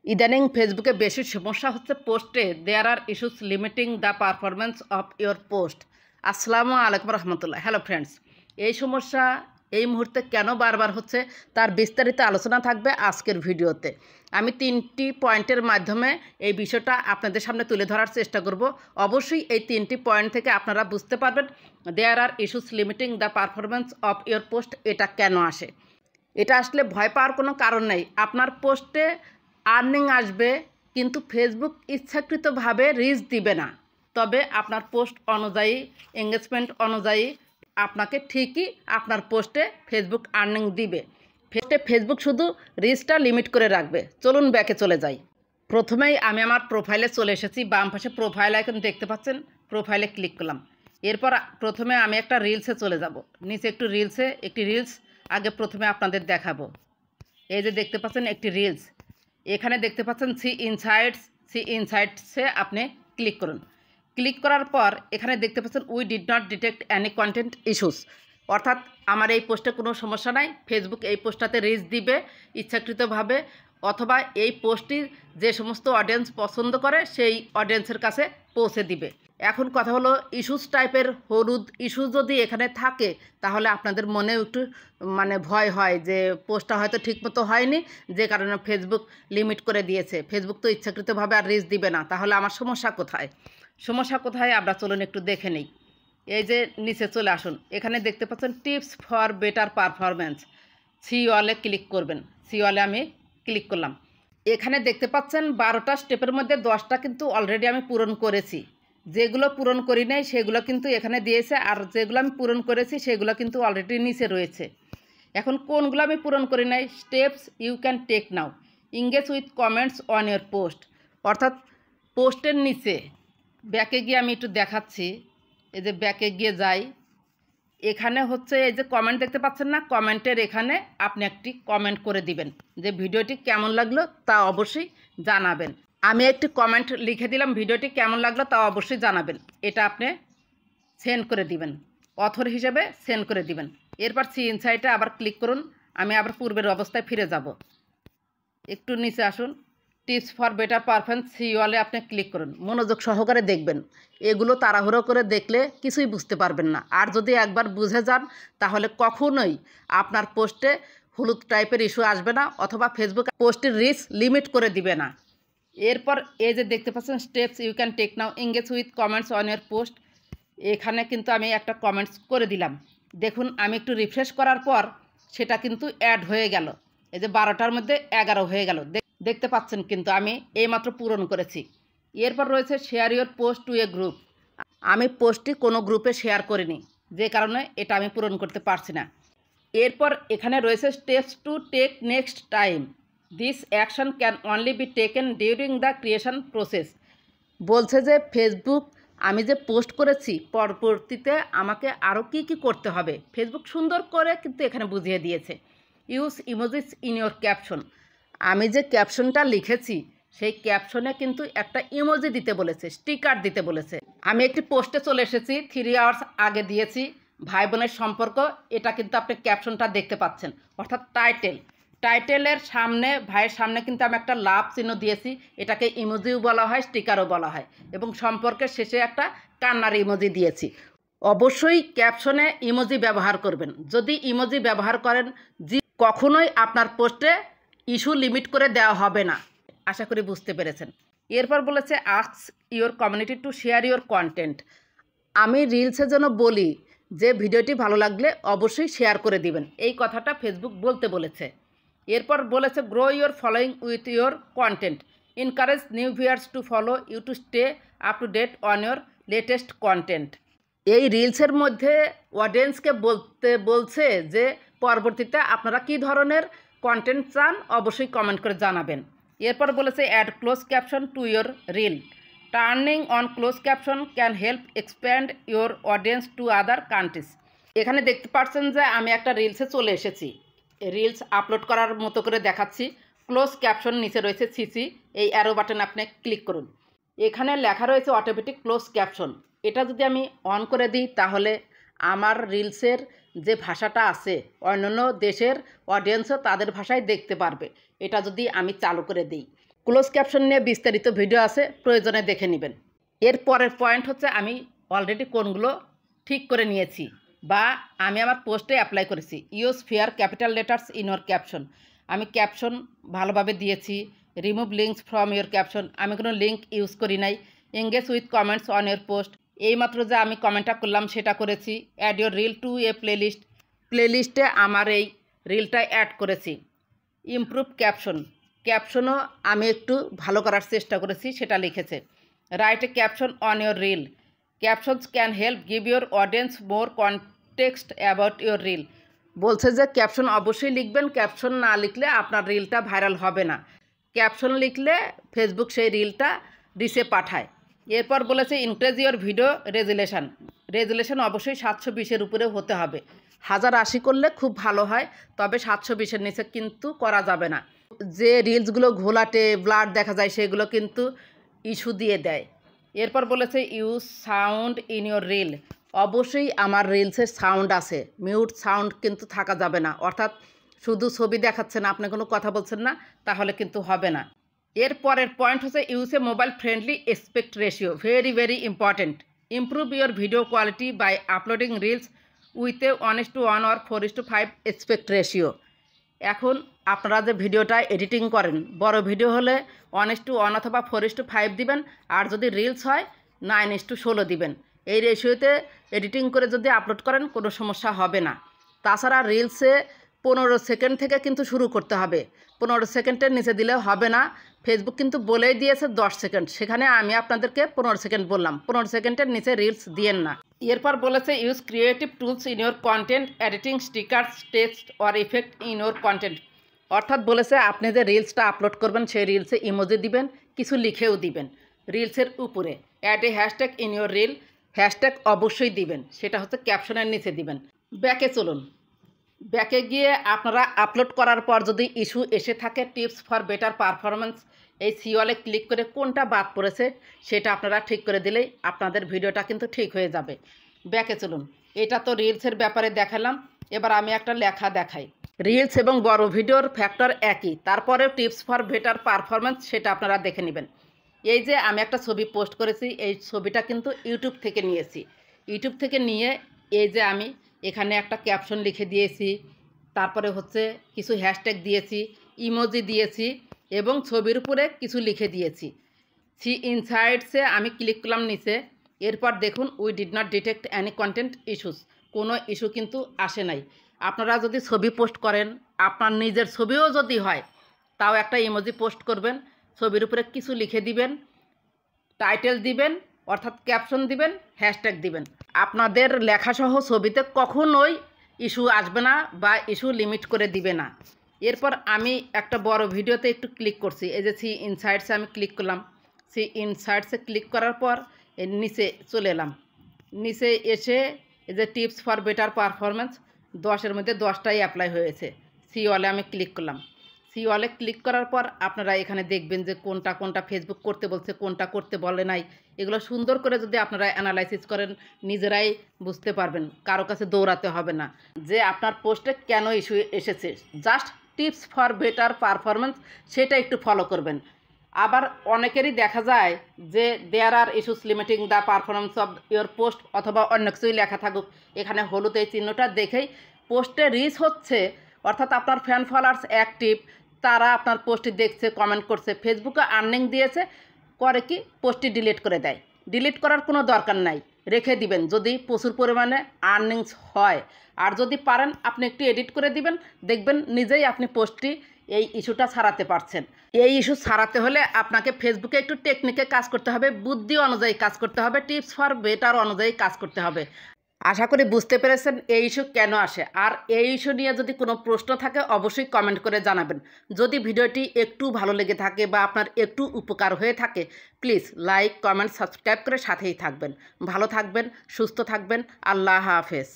ইদানিং ফেসবুকে বেশি সমস্যা হচ্ছে পোস্টে there are issues limiting the performance of your post. আসসালামু আলাইকুম রহমতুল্লাহ। হ্যালো ফ্রেন্ডস, এই সমস্যা এই মুহূর্তে কেন বারবার হচ্ছে তার বিস্তারিত আলোচনা থাকবে আজকের ভিডিওতে। আমি 3টি পয়েন্টের মাধ্যমে এই বিষয়টা আপনাদের সামনে তুলে ধরার চেষ্টা করব। অবশ্যই এই 3টি পয়েন্ট থেকে আপনারা বুঝতে পারবেন there are issues limiting the performance of your post এটা কেন আসে। এটা আসলে ভয় পাওয়ার কোনো কারণ নেই। আপনার পোস্টে আর্নিং আসবে, কিন্তু ফেসবুক ইচ্ছাকৃতভাবে রিচ দিবে না। তবে আপনার পোস্ট অনুযায়ী, এঙ্গেজমেন্ট অনুযায়ী আপনাকে ঠিকই আপনার পোস্টে ফেসবুক আর্নিং দিবে। ফেসবুক শুধু রিচটা লিমিট করে রাখবে। চলুন ব্যাকে চলে যাই। প্রথমেই আমি আমার প্রোফাইলে চলে এসেছি। বাম পাশে প্রোফাইল আইকন দেখতে পাচ্ছেন, প্রোফাইলে ক্লিক করলাম। এরপর প্রথমে আমি একটা রিলসে চলে যাব। নিচে একটি রিলস আগে প্রথমে আপনাদের দেখাবো। এই যে দেখতে পাচ্ছেন একটি রিলস, এখানে দেখতে পাচ্ছেন সি ইনসাইটসে আপনি ক্লিক করুন। ক্লিক করার পর এখানে দেখতে পাচ্ছেন we did not detect any content issues, অর্থাৎ আমার এই পোস্টে কোনো সমস্যা নাই। ফেসবুক এই পোস্টটাতে রিচ দিবে ইচ্ছাকৃতভাবে, অথবা এই পোস্টটি যে সমস্ত অডিয়েন্স পছন্দ করে সেই অডিয়েন্সের কাছে পৌঁছে দিবে। এখন কথা হলো, ইস্যুস টাইপের হলুদ ইস্যু যদি এখানে থাকে তাহলে আপনাদের মনেও একটু ভয় হয় যে পোস্টটা হয়তো ঠিকমতো হয়নি, যে কারণে ফেসবুক লিমিট করে দিয়েছে। ফেসবুক তো ইচ্ছাকৃতভাবে আর রিচ দিবে না, তাহলে আমার সমস্যা কোথায় আমরা চলুন একটু দেখে নিই। এই যে নিচে চলে আসুন, এখানে দেখতে পাচ্ছেন tips for better performance, see ওয়ালে ক্লিক করবেন। সি ওয়ালে আমি ক্লিক করলাম। এখানে দেখতে পাচ্ছেন 12টা স্টেপের মধ্যে 10টা কিন্তু অলরেডি আমি পূরণ করেছি। যেগুলো পূরণ করি নাই সেগুলো কিন্তু এখানে দিয়েছে, আর যেগুলো আমি পূরণ করেছি সেগুলো কিন্তু অলরেডি নিচে রয়েছে। এখন কোনগুলো আমি পূরণ করি নাই, steps you can take now, engage with comments on your post, অর্থাৎ পোস্টের নিচে ব্যাকে গিয়ে আমি একটু দেখাচ্ছি। এই যে ব্যাকে গিয়ে যাই, এখানে হচ্ছে এই যে কমেন্ট দেখতে পাচ্ছেন না, কমেন্টের এখানে আপনি একটি কমেন্ট করে দিবেন যে ভিডিওটি কেমন লাগলো তা অবশ্যই জানাবেন। আমি একটি কমেন্ট লিখে দিলাম, ভিডিওটি কেমন লাগলো তা অবশ্যই জানাবেন। এটা আপনি সেন্ড করে দিবেন, অথর হিসেবে সেন্ড করে দিবেন। এরপর সি ইনসাইটে আবার ক্লিক করুন। আমি আবার পূর্বের অবস্থায় ফিরে যাব। একটু নিচে আসুন, tips for better performance see ওয়ালে আপনি ক্লিক করুন। মনোযোগ সহকারে দেখবেন, এগুলো তাড়াহুড়ো করে দেখলে কিছুই বুঝতে পারবেন না। আর যদি একবার বুঝে যান তাহলে কখনোই আপনার পোস্টে হলুদ টাইপের ইস্যু আসবে না, অথবা ফেসবুক পোস্টের রিচ লিমিট করে দিবে না। এরপর এই যে দেখতে পাচ্ছেন steps you can take now, engage with comments on your post, এখানে কিন্তু আমি একটা কমেন্টস করে দিলাম। দেখুন আমি একটু রিফ্রেশ করার পর সেটা কিন্তু অ্যাড হয়ে গেল। এই যে 12টার মধ্যে 11 হয়ে গেল, দেখতে পাচ্ছেন কিন্তু আমি এইমাত্র পূরণ করেছি। এরপর রয়েছে share your post to a group. আমি পোস্টটি কোনো গ্রুপে শেয়ার করিনি, যে কারণে এটা আমি পূরণ করতে পারছি না। এরপর এখানে রয়েছে steps to take next time, this action can only be taken during the creation process. বলছে যে ফেসবুক আমি যে পোস্ট করেছি পরবর্তীতে আমাকে আরও কি করতে হবে, ফেসবুক সুন্দর করে কিন্তু এখানে বুঝিয়ে দিয়েছে। Use emojis in your caption, আমি যে ক্যাপশনটা লিখেছি সেই ক্যাপশনে কিন্তু একটা ইমোজি দিতে বলেছে, স্টিকার দিতে বলেছে। আমি একটি পোস্টে চলে এসেছি, 3 আওয়ার্স আগে দিয়েছি, ভাই বোনের সম্পর্ক। এটা কিন্তু আপনি ক্যাপশনটা দেখতে পাচ্ছেন, অর্থাৎ টাইটেলের সামনে, ভাইয়ের সামনে কিন্তু আমি একটা লাভ চিহ্ন দিয়েছি। এটাকে ইমোজিও বলা হয়, স্টিকারও বলা হয়। এবং সম্পর্কের শেষে একটা কান্নার ইমোজি দিয়েছি। অবশ্যই ক্যাপশনে ইমোজি ব্যবহার করবেন। যদি ইমোজি ব্যবহার করেন, কখনোই আপনার পোস্টে ইস্যু লিমিট করে দেওয়া হবে না। আশা করি বুঝতে পেরেছেন। এরপর বলেছে ask your community to share your content. আমি রিলসের জন্য বলি যে ভিডিওটি ভালো লাগলে অবশ্যই শেয়ার করে দিবেন, এই কথাটা ফেসবুক বলতে বলেছে। এরপর বলেছে grow your following with your content, encourage new viewers to follow you to stay up to date on your latest content. এই রিলসের মধ্যে অডিয়েন্সকে বলছে যে পরবর্তীতে আপনারা কী ধরনের কন্টেন্ট চান অবশ্যই কমেন্ট করে জানাবেন। এরপর বলেছে add closed caption to your reel, turning on closed caption can help expand your audience to other countries. এখানে দেখতে পাচ্ছেন যে আমি একটা রিলসে চলে এসেছি, রিলস আপলোড করার মতো করে দেখাচ্ছি। ক্লোজ ক্যাপশন নিচে রয়েছে সিসি, এই অ্যারো বাটন আপনি ক্লিক করুন। এখানে লেখা রয়েছে অটোমেটিক ক্লোজ ক্যাপশন। এটা যদি আমি অন করে দিই তাহলে আমার রিলসের যে ভাষাটা আছে অন্যান্য দেশের অডিয়েন্সও তাদের ভাষায় দেখতে পারবে। এটা যদি আমি চালু করে দিই, ক্লোজ ক্যাপশন নিয়ে বিস্তারিত ভিডিও আছে, প্রয়োজনে দেখে নেবেন। এর পরের পয়েন্ট হচ্ছে আমি অলরেডি কোনগুলো ঠিক করে নিয়েছি বা আমি আমার পোস্টে অ্যাপ্লাই করেছি। Use fewer capital letters in your caption. আমি ক্যাপশন ভালোভাবে দিয়েছি। Remove links from your caption. আমি কোনো লিঙ্ক ইউজ করি নাই। Engage with comments on your post. এইমাত্র যে আমি কমেন্টটা করলাম সেটা করেছি। Add your reel to a playlist. প্লেলিস্টে আমার এই রিলটা অ্যাড করেছি। Improve caption. ক্যাপশনও আমি একটু ভালো করার চেষ্টা করেছি, সেটা লিখেছে। Write a caption on your reel. Captions can help give your audience more context about your reel. বলছে যে ক্যাপশন অবশ্যই লিখবেন, ক্যাপশন না লিখলে আপনার রিলটা ভাইরাল হবে না। ক্যাপশন লিখলে ফেসবুক সেই রিলটা রিচে পাঠায়। এরপর বলেছে increase your video resolution. Resolution অবশ্যই 720-এর উপরে হতে হবে। 1080 করলে খুব ভালো হয়, তবে 720-এর নিচে কিন্তু করা যাবে না। যে রিলসগুলো ঘোলাটে ব্লার দেখা যায় সেগুলো কিন্তু ইস্যু দিয়ে দেয়। এরপর বলেছে use sound in your reel. অবশ্যই আমার রিলসের সাউন্ড আছে, মিউট সাউন্ড কিন্তু থাকা যাবে না। অর্থাৎ শুধু ছবি দেখাচ্ছেন, আপনি কোনো কথা বলছেন না, তাহলে কিন্তু হবে না। এর পরের পয়েন্ট হচ্ছে use a mobile friendly aspect ratio. Very very important. Improve your video quality by uploading reels with a 1:1 or 4:5 aspect ratio. এখন আপনারা যে ভিডিওটা এডিটিং করেন, বড় ভিডিও হলে 1:1 অথবা 4:5 দিবেন, আর যদি রিলস হয় 9:16 দিবেন। এই রেশিওতে এডিটিং করে যদি আপলোড করেন কোনো সমস্যা হবে না। তাছাড়া রিলসে 15 সেকেন্ড থেকে কিন্তু শুরু করতে হবে। 15 সেকেন্ডের নিচে দিলে হবে না। ফেসবুক কিন্তু বলেই দিয়েছে 10 সেকেন্ড, সেখানে আমি আপনাদেরকে 15 সেকেন্ড বললাম। 15 সেকেন্ডের নিচে রিলস দিয়েন না। এরপর বলেছে use creative tools in your content, editing stickers, text or effect in your content. অর্থাৎ বলেছে আপনি যে রিলসটা আপলোড করবেন সেই রিলসে ইমোজি দিবেন, কিছু লিখেও দিবেন রিলসের উপরে। Add a hashtag in your reel. Hashtag অবশ্যই দিবেন, সেটা হচ্ছে ক্যাপশনের নিচে দিবেন। ব্যাকে চলুন। ব্যাকে গিয়ে আপনারা আপলোড করার পর যদি ইস্যু এসে থাকে টিপস ফর বেটার পারফরমেন্স, এই সিওয়ালে ক্লিক করে কোনটা বাদ পড়েছে সেটা আপনারা ঠিক করে দিলেই আপনাদের ভিডিওটা কিন্তু ঠিক হয়ে যাবে। ব্যাকে চলুন। এটা তো রিলসের ব্যাপারে দেখালাম, এবার আমি একটা লেখা দেখাই। রিলস এবং বড় ভিডিওর ফ্যাক্টর একই, তারপরেও টিপস ফর বেটার পারফরমেন্স সেটা আপনারা দেখে নেবেন। এই যে আমি একটা ছবি পোস্ট করেছি, এই ছবিটা কিন্তু ইউটিউব থেকে নিয়েছি। ইউটিউব থেকে নিয়ে এই যে আমি এখানে একটা ক্যাপশন লিখে দিয়েছি, তারপরে হচ্ছে কিছু হ্যাশট্যাগ দিয়েছি, ইমোজি দিয়েছি এবং ছবির উপরে কিছু লিখে দিয়েছি। সি ইনসাইটসে আমি ক্লিক করলাম নিচে। এরপর দেখুন we did not detect any content issues. কোনো ইস্যু কিন্তু আসে নাই। আপনারা যদি ছবি পোস্ট করেন, আপনার নিজের ছবিও যদি হয়, তাও একটা ইমোজি পোস্ট করবেন, ছবির উপরে কিছু লিখে দিবেন, টাইটেল দিবেন অর্থাৎ ক্যাপশন দিবেন, হ্যাশট্যাগ দিবেন। আপনাদের লেখাসহ ছবিতে কখনোই ইস্যু আসবে না বা ইস্যু লিমিট করে দিবে না। এরপর আমি একটা বড় ভিডিওতে একটু ক্লিক করছি। এই যে সি ইনসাইটসে আমি ক্লিক করলাম। সি ইনসাইটসে ক্লিক করার পর এর নিচে চলে এলাম। নিচে এসে এই যে টিপস ফর বেটার পারফরমেন্স 10-এর মধ্যে 10টাই অ্যাপ্লাই হয়েছে। সি ওয়ালে আমি ক্লিক করলাম। সি ওয়ালে ক্লিক করার পর আপনারা এখানে দেখবেন যে কোনটা কোনটা ফেসবুক করতে বলছে, কোনটা করতে বলে নাই। এগুলো সুন্দর করে যদি আপনারা অ্যানালাইসিস করেন নিজেরাই বুঝতে পারবেন, কারো কাছে দৌড়াতে হবে না যে আপনার পোস্টে কেন ইস্যু এসেছে। Just tips for better performance সেটা একটু ফলো করবেন। আবার অনেকেরই দেখা যায় যে there are issues limiting the performance of your post অথবা অন্য কিছুই লেখা থাকুক, এখানে হলুদ এই চিহ্নটা দেখেই পোস্টে রিচ হচ্ছে, অর্থাৎ আপনার ফ্যান ফলোয়ার্স অ্যাক্টিভ, তারা আপনার পোস্টটি দেখছে, কমেন্ট করছে, ফেসবুকে আর্নিং দিয়েছে, করে কি পোস্টটি ডিলিট করে দেয়। ডিলিট করার কোনো দরকার নাই, রেখে দিবেন যদি প্রচুর পরিমাণে আর্নিংস হয়। আর যদি পারেন আপনি একটু এডিট করে দিবেন, দেখবেন নিজেই আপনি পোস্টটি এই ইস্যুটা ছাড়াতে পারছেন। এই ইস্যু ছাড়াতে হলে আপনাকে ফেসবুকে একটু টেকনিকে কাজ করতে হবে, বুদ্ধি অনুযায়ী কাজ করতে হবে, টিপস ফর বেটার অনুযায়ী কাজ করতে হবে। আশা করি বুঝতে পেরেছেন এই ইস্যু কেন আসে। আর এই ইস্যু নিয়ে যদি কোনো প্রশ্ন থাকে অবশ্যই কমেন্ট করে জানাবেন। যদি ভিডিওটি একটু ভালো লেগে থাকে বা আপনার একটু উপকার হয়ে থাকে, প্লিজ লাইক, কমেন্ট, সাবস্ক্রাইব করে সাথেই থাকবেন। ভালো থাকবেন, সুস্থ থাকবেন। আল্লাহ হাফেজ।